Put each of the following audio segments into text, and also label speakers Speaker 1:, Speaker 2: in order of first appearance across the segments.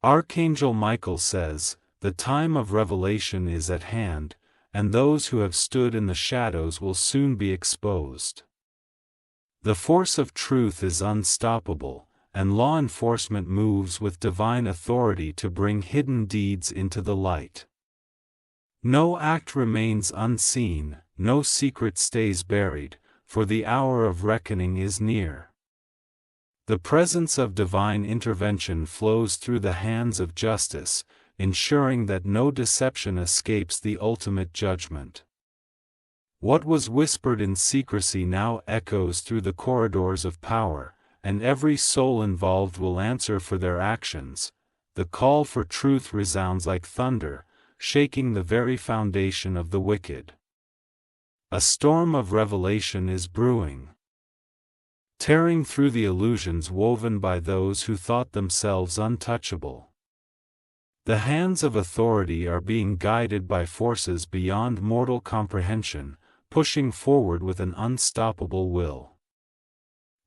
Speaker 1: Archangel Michael says, "The time of revelation is at hand, and those who have stood in the shadows will soon be exposed." The force of truth is unstoppable, and law enforcement moves with divine authority to bring hidden deeds into the light. No act remains unseen, no secret stays buried, for the hour of reckoning is near. The presence of divine intervention flows through the hands of justice, ensuring that no deception escapes the ultimate judgment. What was whispered in secrecy now echoes through the corridors of power, and every soul involved will answer for their actions. The call for truth resounds like thunder, shaking the very foundation of the wicked. A storm of revelation is brewing, tearing through the illusions woven by those who thought themselves untouchable. The hands of authority are being guided by forces beyond mortal comprehension, pushing forward with an unstoppable will.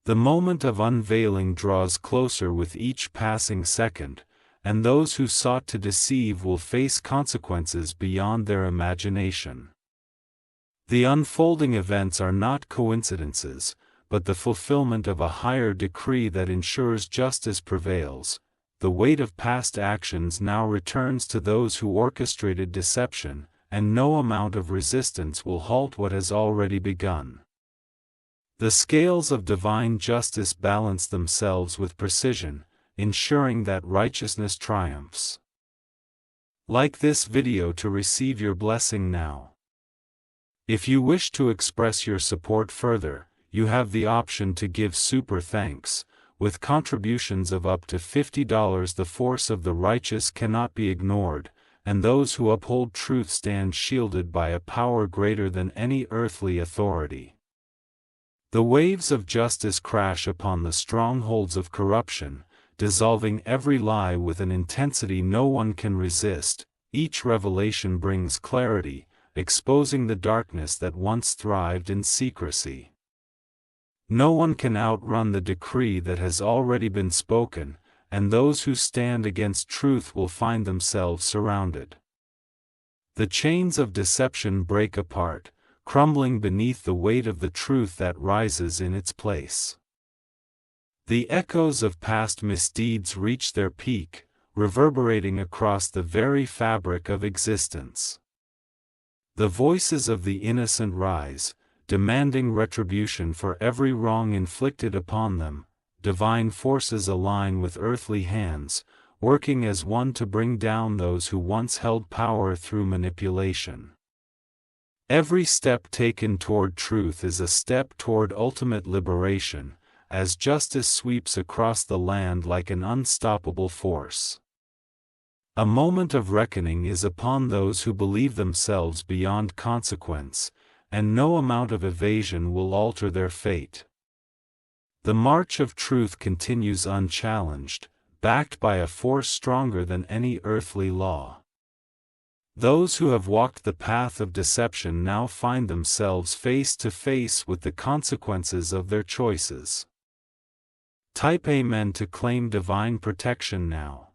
Speaker 1: The moment of unveiling draws closer with each passing second, and those who sought to deceive will face consequences beyond their imagination. The unfolding events are not coincidences, but the fulfillment of a higher decree that ensures justice prevails. The weight of past actions now returns to those who orchestrated deception, and no amount of resistance will halt what has already begun. The scales of divine justice balance themselves with precision, ensuring that righteousness triumphs. Like this video to receive your blessing now. If you wish to express your support further, you have the option to give super thanks. With contributions of up to $50, the force of the righteous cannot be ignored, and those who uphold truth stand shielded by a power greater than any earthly authority. The waves of justice crash upon the strongholds of corruption, dissolving every lie with an intensity no one can resist. Each revelation brings clarity, exposing the darkness that once thrived in secrecy. No one can outrun the decree that has already been spoken, and those who stand against truth will find themselves surrounded. The chains of deception break apart, crumbling beneath the weight of the truth that rises in its place. The echoes of past misdeeds reach their peak, reverberating across the very fabric of existence. The voices of the innocent rise, demanding retribution for every wrong inflicted upon them. Divine forces align with earthly hands, working as one to bring down those who once held power through manipulation. Every step taken toward truth is a step toward ultimate liberation, as justice sweeps across the land like an unstoppable force. A moment of reckoning is upon those who believe themselves beyond consequence, and no amount of evasion will alter their fate. The march of truth continues unchallenged, backed by a force stronger than any earthly law. Those who have walked the path of deception now find themselves face to face with the consequences of their choices. Type Amen to claim divine protection now.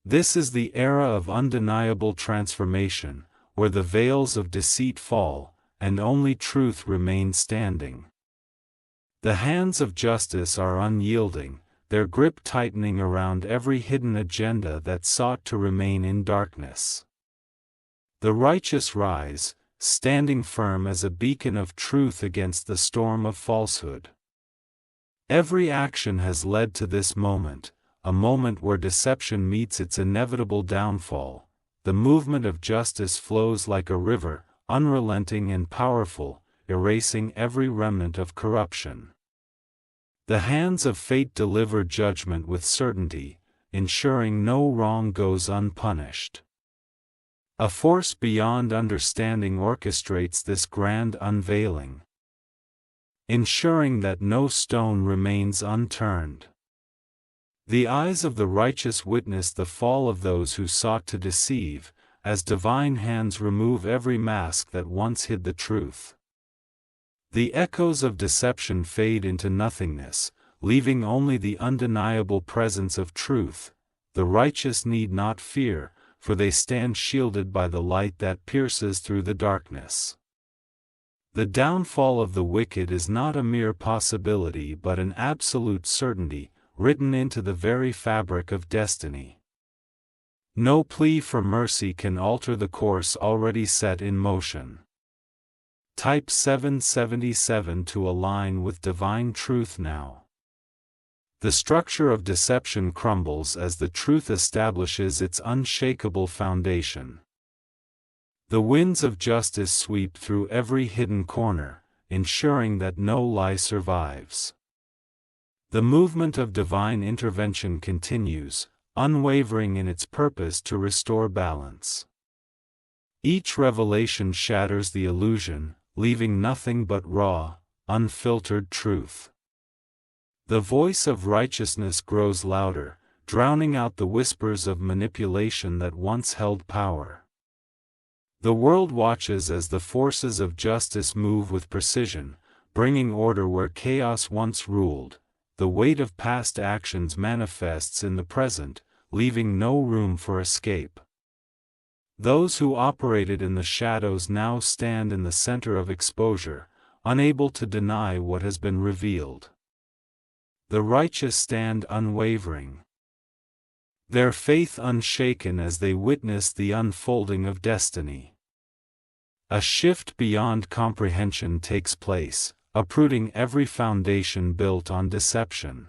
Speaker 1: This is the era of undeniable transformation, where the veils of deceit fall, and only truth remains standing. The hands of justice are unyielding, their grip tightening around every hidden agenda that sought to remain in darkness. The righteous rise, standing firm as a beacon of truth against the storm of falsehood. Every action has led to this moment, a moment where deception meets its inevitable downfall. The movement of justice flows like a river, unrelenting and powerful, erasing every remnant of corruption. The hands of fate deliver judgment with certainty, ensuring no wrong goes unpunished. A force beyond understanding orchestrates this grand unveiling, ensuring that no stone remains unturned. The eyes of the righteous witness the fall of those who sought to deceive, as divine hands remove every mask that once hid the truth. The echoes of deception fade into nothingness, leaving only the undeniable presence of truth. the righteous need not fear, for they stand shielded by the light that pierces through the darkness. The downfall of the wicked is not a mere possibility but an absolute certainty, written into the very fabric of destiny. No plea for mercy can alter the course already set in motion. Type 777 to align with divine truth now. The structure of deception crumbles as the truth establishes its unshakable foundation. The winds of justice sweep through every hidden corner, ensuring that no lie survives. The movement of divine intervention continues, unwavering in its purpose to restore balance. Each revelation shatters the illusion, leaving nothing but raw, unfiltered truth. The voice of righteousness grows louder, drowning out the whispers of manipulation that once held power. The world watches as the forces of justice move with precision, bringing order where chaos once ruled. The weight of past actions manifests in the present, leaving no room for escape. Those who operated in the shadows now stand in the center of exposure, unable to deny what has been revealed. The righteous stand unwavering, their faith unshaken as they witness the unfolding of destiny. A shift beyond comprehension takes place, uprooting every foundation built on deception.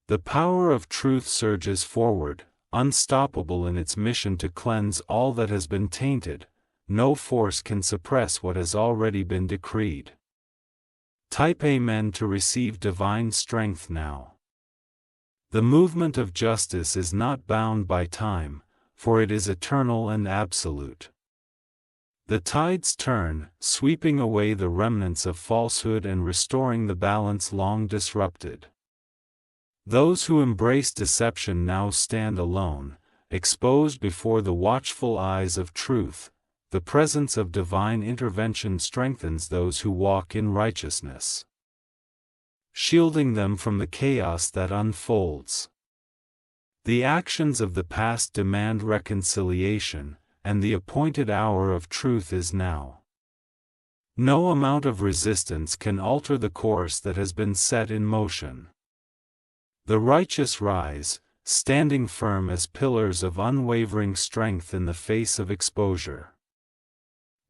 Speaker 1: The power of truth surges forward, unstoppable in its mission to cleanse all that has been tainted. No force can suppress what has already been decreed. Type Amen to receive divine strength now. The movement of justice is not bound by time, for it is eternal and absolute. The tides turn, sweeping away the remnants of falsehood and restoring the balance long disrupted. Those who embrace deception now stand alone, exposed before the watchful eyes of truth. The presence of divine intervention strengthens those who walk in righteousness, shielding them from the chaos that unfolds. The actions of the past demand reconciliation, and the appointed hour of truth is now. No amount of resistance can alter the course that has been set in motion. The righteous rise, standing firm as pillars of unwavering strength in the face of exposure.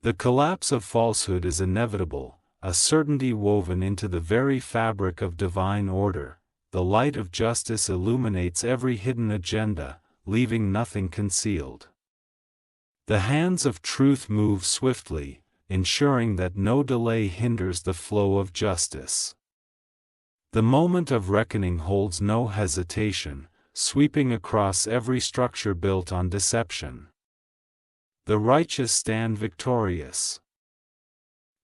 Speaker 1: The collapse of falsehood is inevitable, a certainty woven into the very fabric of divine order. The light of justice illuminates every hidden agenda, leaving nothing concealed. The hands of truth move swiftly, ensuring that no delay hinders the flow of justice. The moment of reckoning holds no hesitation, sweeping across every structure built on deception. The righteous stand victorious,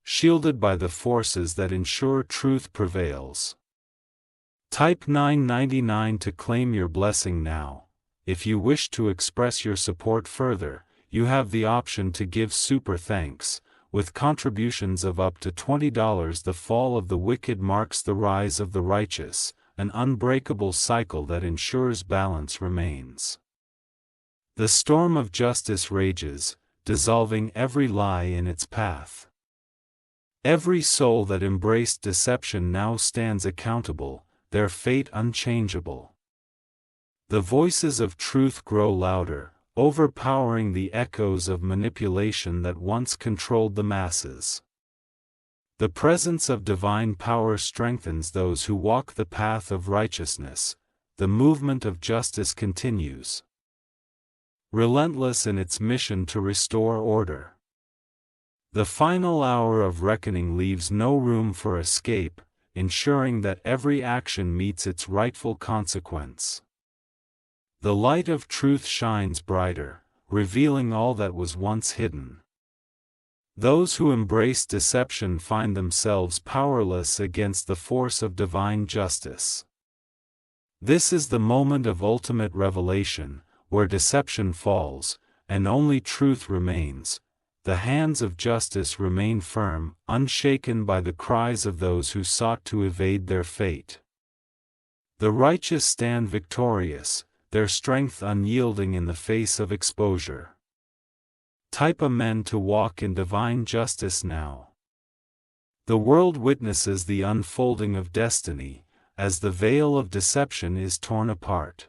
Speaker 1: shielded by the forces that ensure truth prevails. Type 999 to claim your blessing now. If you wish to express your support further, you have the option to give super thanks. With contributions of up to $20, the fall of the wicked marks the rise of the righteous, an unbreakable cycle that ensures balance remains. The storm of justice rages, dissolving every lie in its path. Every soul that embraced deception now stands accountable, their fate unchangeable. The voices of truth grow louder, overpowering the echoes of manipulation that once controlled the masses. The presence of divine power strengthens those who walk the path of righteousness. The movement of justice continues, relentless in its mission to restore order. The final hour of reckoning leaves no room for escape, ensuring that every action meets its rightful consequence. The light of truth shines brighter, revealing all that was once hidden. Those who embrace deception find themselves powerless against the force of divine justice. This is the moment of ultimate revelation, where deception falls, and only truth remains. The hands of justice remain firm, unshaken by the cries of those who sought to evade their fate. The righteous stand victorious, their strength unyielding in the face of exposure. Type A men to walk in divine justice now. The world witnesses the unfolding of destiny, as the veil of deception is torn apart.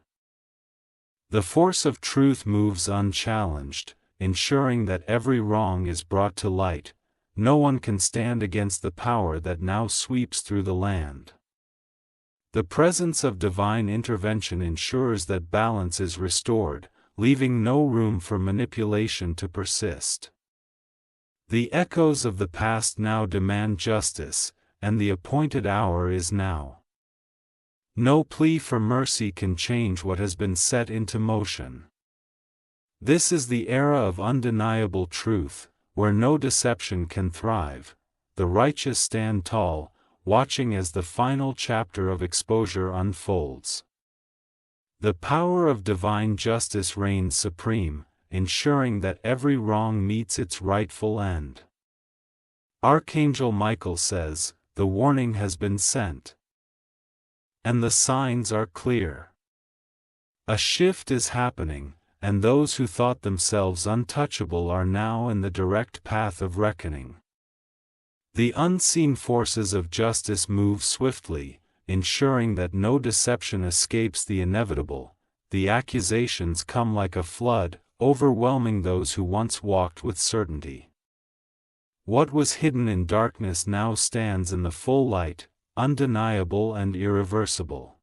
Speaker 1: The force of truth moves unchallenged, ensuring that every wrong is brought to light. No one can stand against the power that now sweeps through the land. The presence of divine intervention ensures that balance is restored, leaving no room for manipulation to persist. The echoes of the past now demand justice, and the appointed hour is now. No plea for mercy can change what has been set into motion. This is the era of undeniable truth, where no deception can thrive. The righteous stand tall, watching as the final chapter of exposure unfolds. The power of divine justice reigns supreme, ensuring that every wrong meets its rightful end. Archangel Michael says, "The warning has been sent. And the signs are clear." A shift is happening, and those who thought themselves untouchable are now in the direct path of reckoning. The unseen forces of justice move swiftly, ensuring that no deception escapes the inevitable. The accusations come like a flood, overwhelming those who once walked with certainty. What was hidden in darkness now stands in the full light, undeniable and irreversible.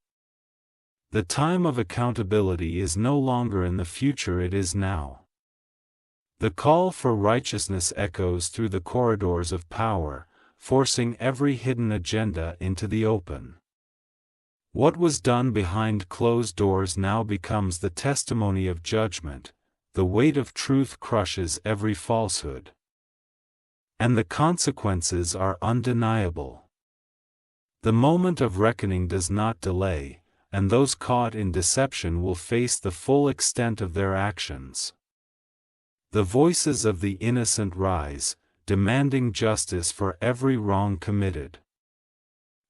Speaker 1: The time of accountability is no longer in the future, it is now. The call for righteousness echoes through the corridors of power, forcing every hidden agenda into the open. What was done behind closed doors now becomes the testimony of judgment. The weight of truth crushes every falsehood. And the consequences are undeniable. The moment of reckoning does not delay, and those caught in deception will face the full extent of their actions. The voices of the innocent rise, demanding justice for every wrong committed.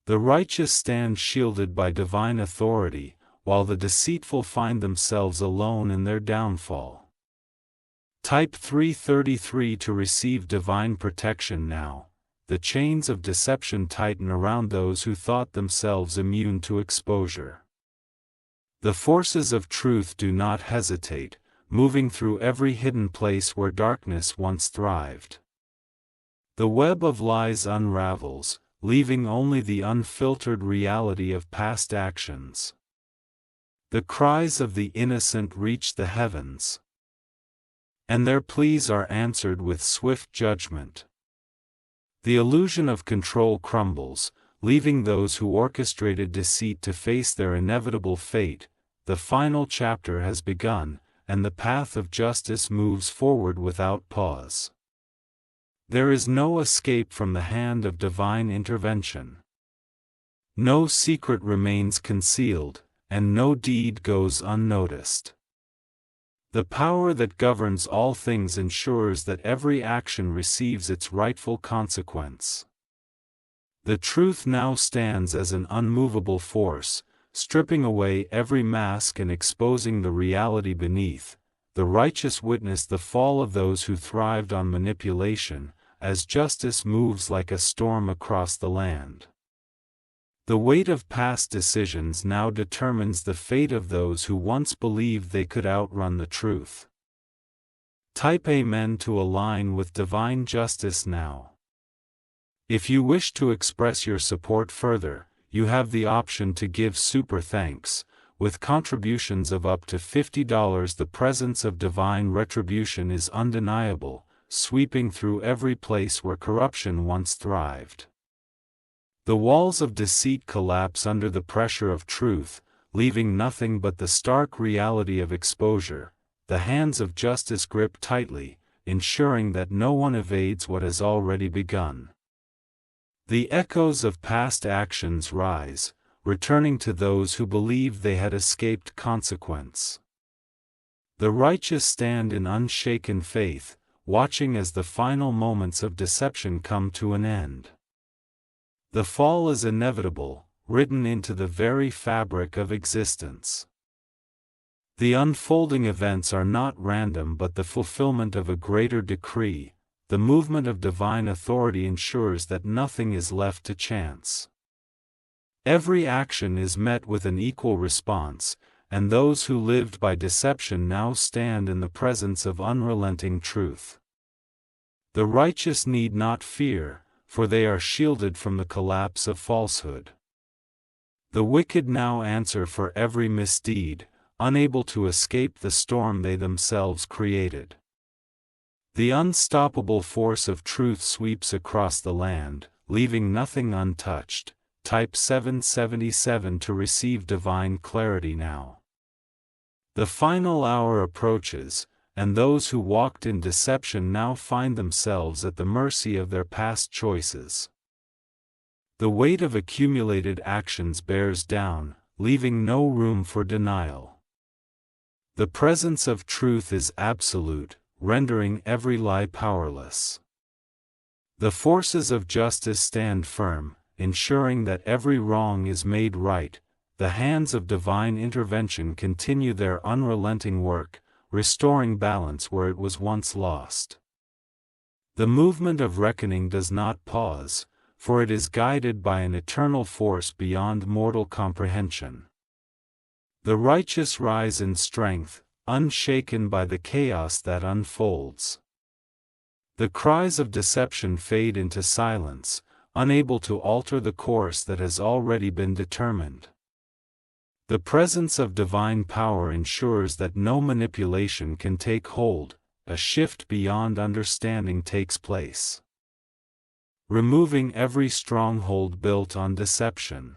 Speaker 1: The righteous stand shielded by divine authority, while the deceitful find themselves alone in their downfall. Type 333 to receive divine protection now. The chains of deception tighten around those who thought themselves immune to exposure. The forces of truth do not hesitate, moving through every hidden place where darkness once thrived. The web of lies unravels, leaving only the unfiltered reality of past actions. The cries of the innocent reach the heavens, and their pleas are answered with swift judgment. The illusion of control crumbles, leaving those who orchestrated deceit to face their inevitable fate. The final chapter has begun, and the path of justice moves forward without pause. There is no escape from the hand of divine intervention. No secret remains concealed, and no deed goes unnoticed. The power that governs all things ensures that every action receives its rightful consequence. The truth now stands as an unmovable force, stripping away every mask and exposing the reality beneath. The righteous witness the fall of those who thrived on manipulation, as justice moves like a storm across the land. The weight of past decisions now determines the fate of those who once believed they could outrun the truth. Type Amen to align with divine justice now. If you wish to express your support further, you have the option to give super thanks. With contributions of up to $50, the presence of divine retribution is undeniable, sweeping through every place where corruption once thrived. The walls of deceit collapse under the pressure of truth, leaving nothing but the stark reality of exposure. The hands of justice grip tightly, ensuring that no one evades what has already begun. The echoes of past actions rise, returning to those who believed they had escaped consequence. The righteous stand in unshaken faith, watching as the final moments of deception come to an end. The fall is inevitable, written into the very fabric of existence. The unfolding events are not random but the fulfillment of a greater decree. The movement of divine authority ensures that nothing is left to chance. Every action is met with an equal response, and those who lived by deception now stand in the presence of unrelenting truth. The righteous need not fear, for they are shielded from the collapse of falsehood. The wicked now answer for every misdeed, unable to escape the storm they themselves created. The unstoppable force of truth sweeps across the land, leaving nothing untouched. Type 777 to receive divine clarity now. The final hour approaches, and those who walked in deception now find themselves at the mercy of their past choices. The weight of accumulated actions bears down, leaving no room for denial. The presence of truth is absolute, rendering every lie powerless. The forces of justice stand firm, ensuring that every wrong is made right. The hands of divine intervention continue their unrelenting work, restoring balance where it was once lost. The movement of reckoning does not pause, for it is guided by an eternal force beyond mortal comprehension. The righteous rise in strength, unshaken by the chaos that unfolds. The cries of deception fade into silence, unable to alter the course that has already been determined. The presence of divine power ensures that no manipulation can take hold. A shift beyond understanding takes place, removing every stronghold built on deception.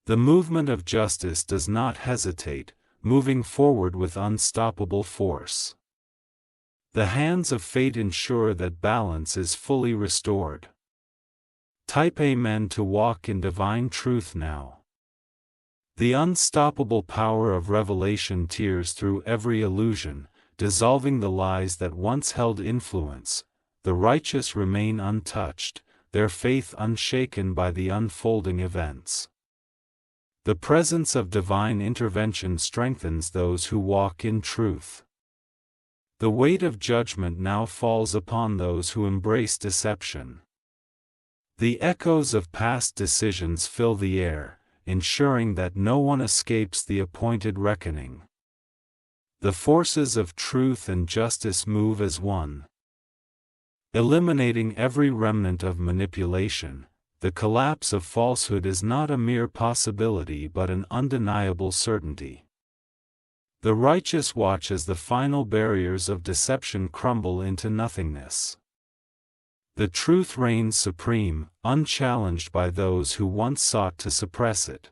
Speaker 1: The movement of justice does not hesitate, moving forward with unstoppable force. The hands of fate ensure that balance is fully restored. Type Amen to walk in divine truth now. The unstoppable power of revelation tears through every illusion, dissolving the lies that once held influence. The righteous remain untouched, their faith unshaken by the unfolding events. The presence of divine intervention strengthens those who walk in truth. The weight of judgment now falls upon those who embrace deception. The echoes of past decisions fill the air, ensuring that no one escapes the appointed reckoning. The forces of truth and justice move as one, eliminating every remnant of manipulation. The collapse of falsehood is not a mere possibility but an undeniable certainty. The righteous watch as the final barriers of deception crumble into nothingness. The truth reigns supreme, unchallenged by those who once sought to suppress it.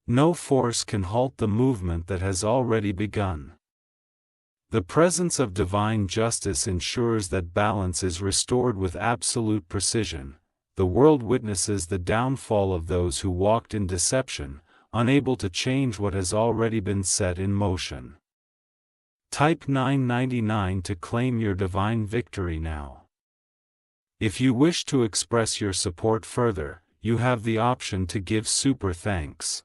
Speaker 1: No force can halt the movement that has already begun. The presence of divine justice ensures that balance is restored with absolute precision. The world witnesses the downfall of those who walked in deception, unable to change what has already been set in motion. Type 999 to claim your divine victory now. If you wish to express your support further, you have the option to give super thanks.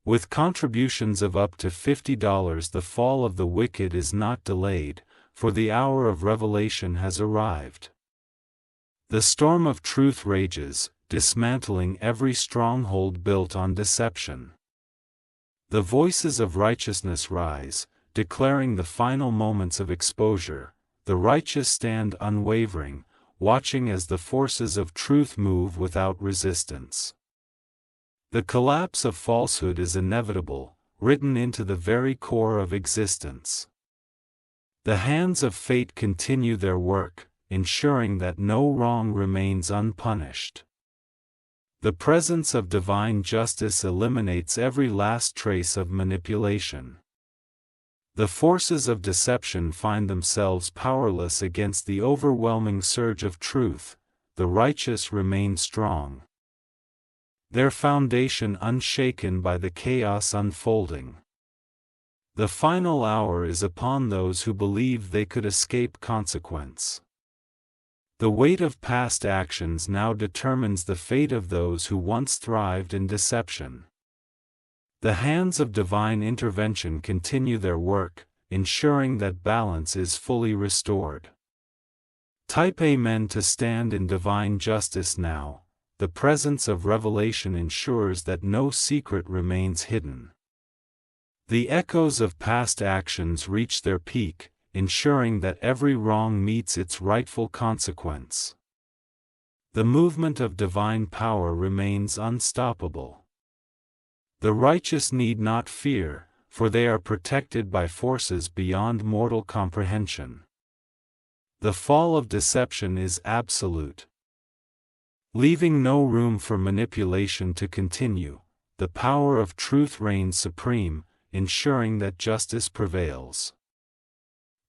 Speaker 1: With contributions of up to $50, the fall of the wicked is not delayed, for the hour of revelation has arrived. The storm of truth rages, dismantling every stronghold built on deception. The voices of righteousness rise, declaring the final moments of exposure. The righteous stand unwavering, watching as the forces of truth move without resistance. The collapse of falsehood is inevitable, written into the very core of existence. The hands of fate continue their work, ensuring that no wrong remains unpunished. The presence of divine justice eliminates every last trace of manipulation. The forces of deception find themselves powerless against the overwhelming surge of truth. The righteous remain strong, their foundation unshaken by the chaos unfolding. The final hour is upon those who believed they could escape consequence. The weight of past actions now determines the fate of those who once thrived in deception. The hands of divine intervention continue their work, ensuring that balance is fully restored. Type Amen to stand in divine justice now. The presence of revelation ensures that no secret remains hidden. The echoes of past actions reach their peak, ensuring that every wrong meets its rightful consequence. The movement of divine power remains unstoppable. The righteous need not fear, for they are protected by forces beyond mortal comprehension. The fall of deception is absolute. Leaving no room for manipulation to continue, the power of truth reigns supreme, ensuring that justice prevails.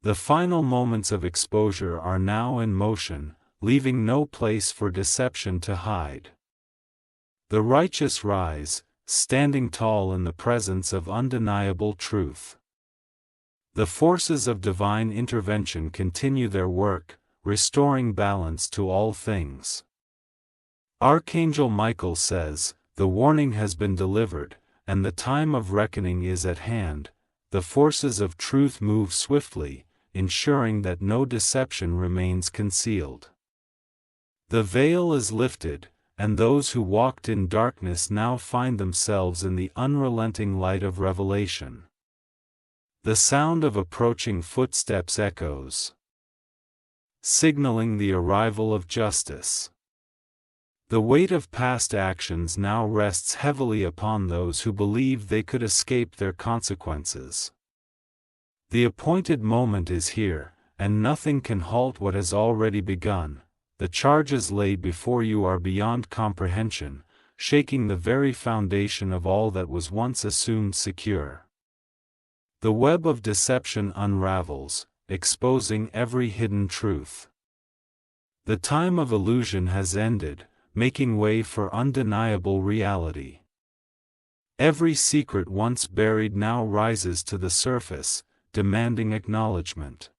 Speaker 1: The final moments of exposure are now in motion, leaving no place for deception to hide. The righteous rise, standing tall in the presence of undeniable truth. The forces of divine intervention continue their work, restoring balance to all things. Archangel Michael says, "The warning has been delivered, and the time of reckoning is at hand." The forces of truth move swiftly, ensuring that no deception remains concealed. The veil is lifted, and those who walked in darkness now find themselves in the unrelenting light of revelation. The sound of approaching footsteps echoes, signaling the arrival of justice. The weight of past actions now rests heavily upon those who believed they could escape their consequences. The appointed moment is here, and nothing can halt what has already begun. The charges laid before you are beyond comprehension, shaking the very foundation of all that was once assumed secure. The web of deception unravels, exposing every hidden truth. The time of illusion has ended, making way for undeniable reality. Every secret once buried now rises to the surface, demanding acknowledgement.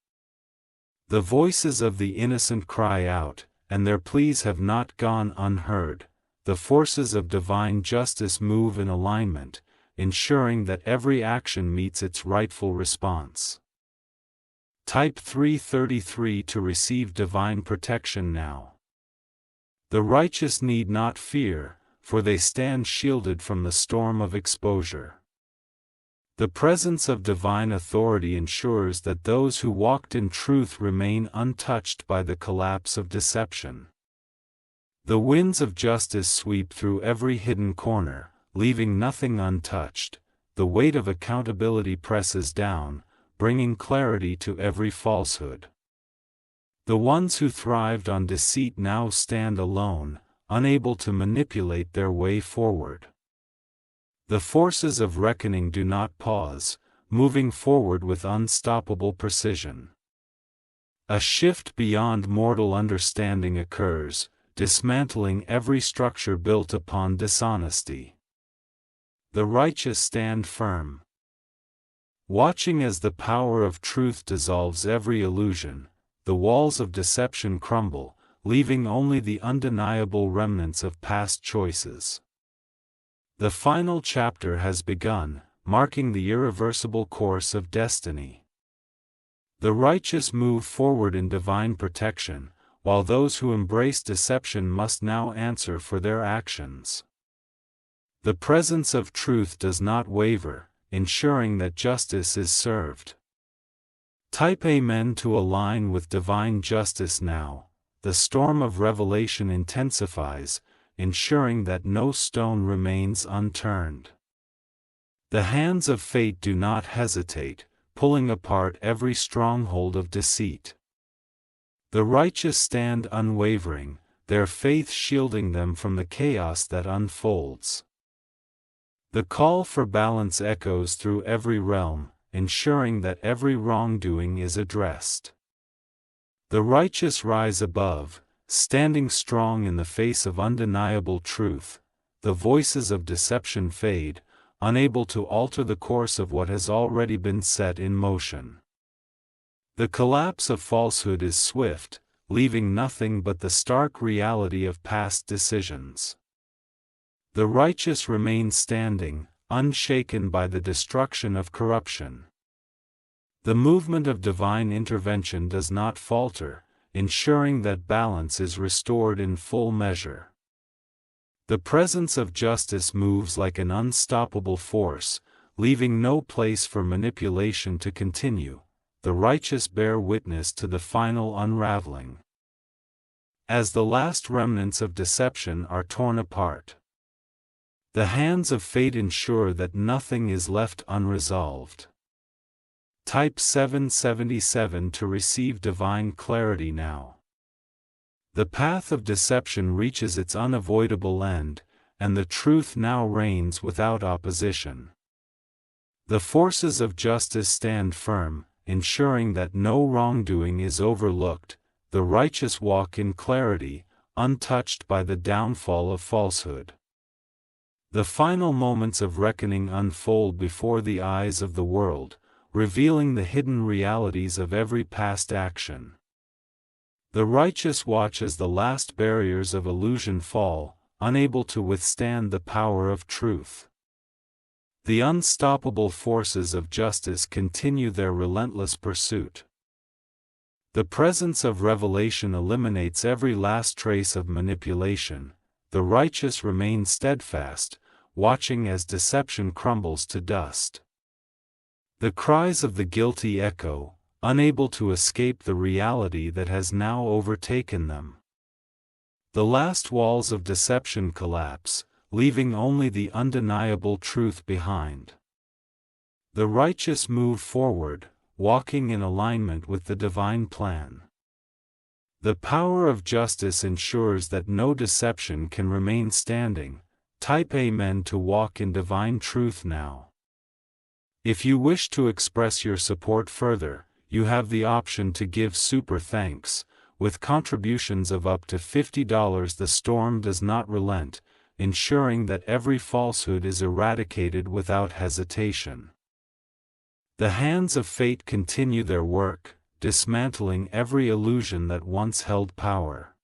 Speaker 1: The voices of the innocent cry out, and their pleas have not gone unheard. The forces of divine justice move in alignment, ensuring that every action meets its rightful response. Type 333 to receive divine protection now. The righteous need not fear, for they stand shielded from the storm of exposure. The presence of divine authority ensures that those who walked in truth remain untouched by the collapse of deception. The winds of justice sweep through every hidden corner, leaving nothing untouched. The weight of accountability presses down, bringing clarity to every falsehood. The ones who thrived on deceit now stand alone, unable to manipulate their way forward. The forces of reckoning do not pause, moving forward with unstoppable precision. A shift beyond mortal understanding occurs, dismantling every structure built upon dishonesty. The righteous stand firm, watching as the power of truth dissolves every illusion. The walls of deception crumble, leaving only the undeniable remnants of past choices. The final chapter has begun, marking the irreversible course of destiny. The righteous move forward in divine protection, while those who embrace deception must now answer for their actions. The presence of truth does not waver, ensuring that justice is served. Type Amen to align with divine justice now. The storm of revelation intensifies, ensuring that no stone remains unturned. The hands of fate do not hesitate, pulling apart every stronghold of deceit. The righteous stand unwavering, their faith shielding them from the chaos that unfolds. The call for balance echoes through every realm, ensuring that every wrongdoing is addressed. The righteous rise above, standing strong in the face of undeniable truth. The voices of deception fade, unable to alter the course of what has already been set in motion. The collapse of falsehood is swift, leaving nothing but the stark reality of past decisions. The righteous remain standing, unshaken by the destruction of corruption. The movement of divine intervention does not falter, ensuring that balance is restored in full measure. The presence of justice moves like an unstoppable force, leaving no place for manipulation to continue. The righteous bear witness to the final unraveling. As the last remnants of deception are torn apart, the hands of fate ensure that nothing is left unresolved. Type 777 to receive divine clarity now. The path of deception reaches its unavoidable end, and the truth now reigns without opposition. The forces of justice stand firm, ensuring that no wrongdoing is overlooked. The righteous walk in clarity, untouched by the downfall of falsehood. The final moments of reckoning unfold before the eyes of the world, revealing the hidden realities of every past action. The righteous watch as the last barriers of illusion fall, unable to withstand the power of truth. The unstoppable forces of justice continue their relentless pursuit. The presence of revelation eliminates every last trace of manipulation. The righteous remain steadfast, watching as deception crumbles to dust. The cries of the guilty echo, unable to escape the reality that has now overtaken them. The last walls of deception collapse, leaving only the undeniable truth behind. The righteous move forward, walking in alignment with the divine plan. The power of justice ensures that no deception can remain standing. Type Amen to walk in divine truth now. If you wish to express your support further, you have the option to give super thanks. With contributions of up to $50, the storm does not relent, ensuring that every falsehood is eradicated without hesitation. The hands of fate continue their work, dismantling every illusion that once held power.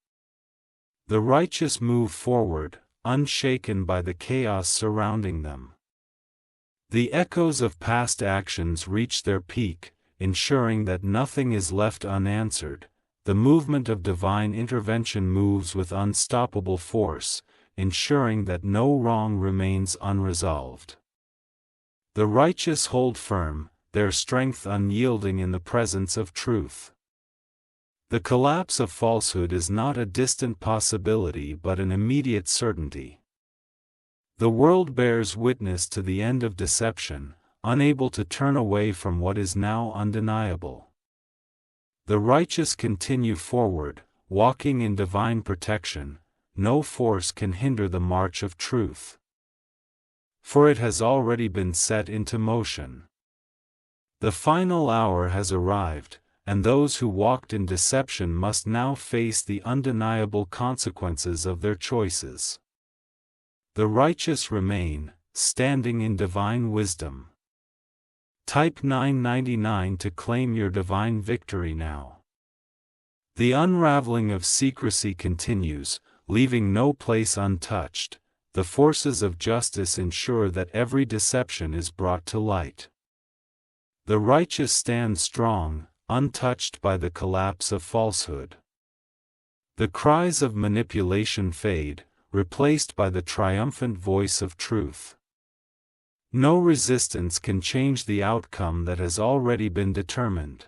Speaker 1: The righteous move forward, unshaken by the chaos surrounding them. The echoes of past actions reach their peak, ensuring that nothing is left unanswered. The movement of divine intervention moves with unstoppable force, ensuring that no wrong remains unresolved. The righteous hold firm, their strength unyielding in the presence of truth. The collapse of falsehood is not a distant possibility but an immediate certainty. The world bears witness to the end of deception, unable to turn away from what is now undeniable. The righteous continue forward, walking in divine protection. No force can hinder the march of truth, for it has already been set into motion. The final hour has arrived, and those who walked in deception must now face the undeniable consequences of their choices. The righteous remain, standing in divine wisdom. Type 999 to claim your divine victory now. The unraveling of secrecy continues, leaving no place untouched. The forces of justice ensure that every deception is brought to light. The righteous stand strong, untouched by the collapse of falsehood. The cries of manipulation fade, replaced by the triumphant voice of truth. No resistance can change the outcome that has already been determined.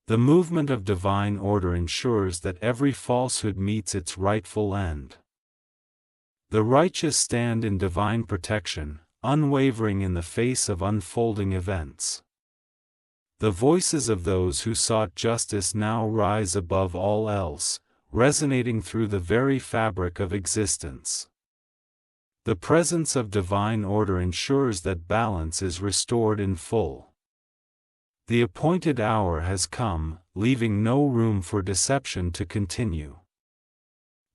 Speaker 1: The movement of divine order ensures that every falsehood meets its rightful end. The righteous stand in divine protection, unwavering in the face of unfolding events. The voices of those who sought justice now rise above all else, resonating through the very fabric of existence. The presence of divine order ensures that balance is restored in full. The appointed hour has come, leaving no room for deception to continue.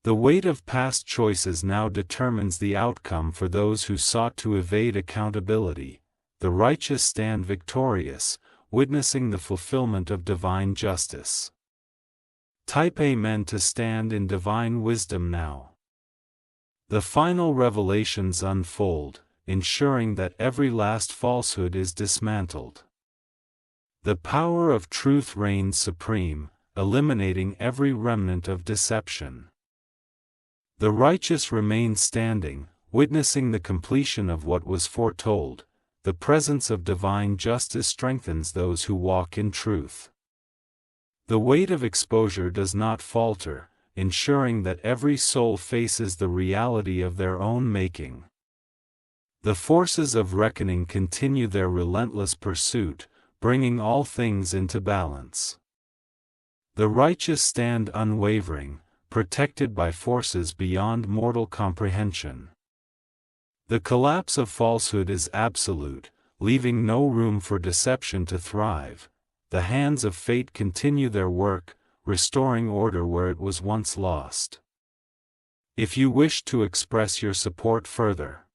Speaker 1: The weight of past choices now determines the outcome for those who sought to evade accountability. The righteous stand victorious, witnessing the fulfillment of divine justice. Type Amen to stand in divine wisdom now. The final revelations unfold, ensuring that every last falsehood is dismantled. The power of truth reigns supreme, eliminating every remnant of deception. The righteous remain standing, witnessing the completion of what was foretold. The presence of divine justice strengthens those who walk in truth. The weight of exposure does not falter, ensuring that every soul faces the reality of their own making. The forces of reckoning continue their relentless pursuit, bringing all things into balance. The righteous stand unwavering, protected by forces beyond mortal comprehension. The collapse of falsehood is absolute, leaving no room for deception to thrive. The hands of fate continue their work, restoring order where it was once lost. If you wish to express your support further,